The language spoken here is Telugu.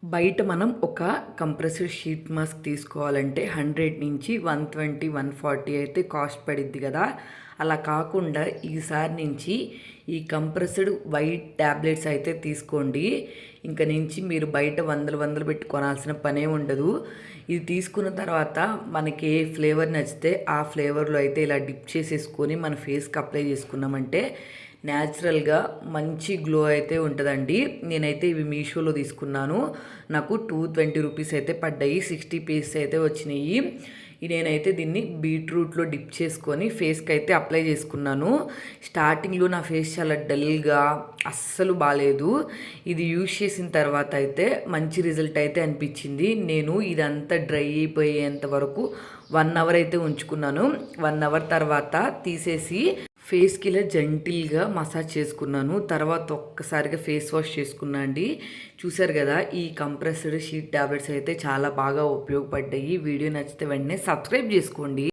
బయట మనం ఒక కంప్రెస్డ్ షీట్ మాస్క్ తీసుకోవాలంటే 100 నుంచి 120, 140 అయితే కాస్ట్ పడిద్ది కదా. అలా కాకుండా ఈసారి నుంచి ఈ కంప్రెస్డ్ వైట్ ట్యాబ్లెట్స్ అయితే తీసుకోండి. ఇంక నుంచి మీరు బయట వందలు పెట్టి కొనాల్సిన పనే ఉండదు. ఇది తీసుకున్న తర్వాత మనకి ఏ ఫ్లేవర్ నచ్చితే ఆ ఫ్లేవర్లో అయితే ఇలా డిప్ చేసేసుకొని మన ఫేస్కి అప్లై చేసుకున్నామంటే న్యాచురల్గా మంచి గ్లో అయితే ఉంటుందండి. నేనైతే ఇవి మీషోలో తీసుకున్నాను. నాకు 220 రూపీస్ అయితే పడ్డాయి. 60 పీసెస్ అయితే వచ్చినాయి. నేనైతే దీన్ని బీట్రూట్లో డిప్ చేసుకొని ఫేస్కి అయితే అప్లై చేసుకున్నాను. స్టార్టింగ్లో నా ఫేస్ చాలా డల్గా అస్సలు బాగాలేదు. ఇది యూజ్ చేసిన తర్వాత అయితే మంచి రిజల్ట్ అయితే అనిపించింది. నేను ఇదంతా డ్రై అయిపోయేంత వరకు 1 అవర్ అయితే ఉంచుకున్నాను. 1 అవర్ తర్వాత తీసేసి ఫేస్కి ఇలా జెంటిల్గా మసాజ్ చేసుకున్నాను. తర్వాత ఒక్కసారిగా ఫేస్ వాష్ చేసుకున్నా అండి. చూసారు కదా, ఈ కంప్రెస్డ్ షీట్ ట్యాబ్లెట్స్ అయితే చాలా బాగా ఉపయోగపడ్డాయి. వీడియో నచ్చితే వెంటనే సబ్స్క్రైబ్ చేసుకోండి.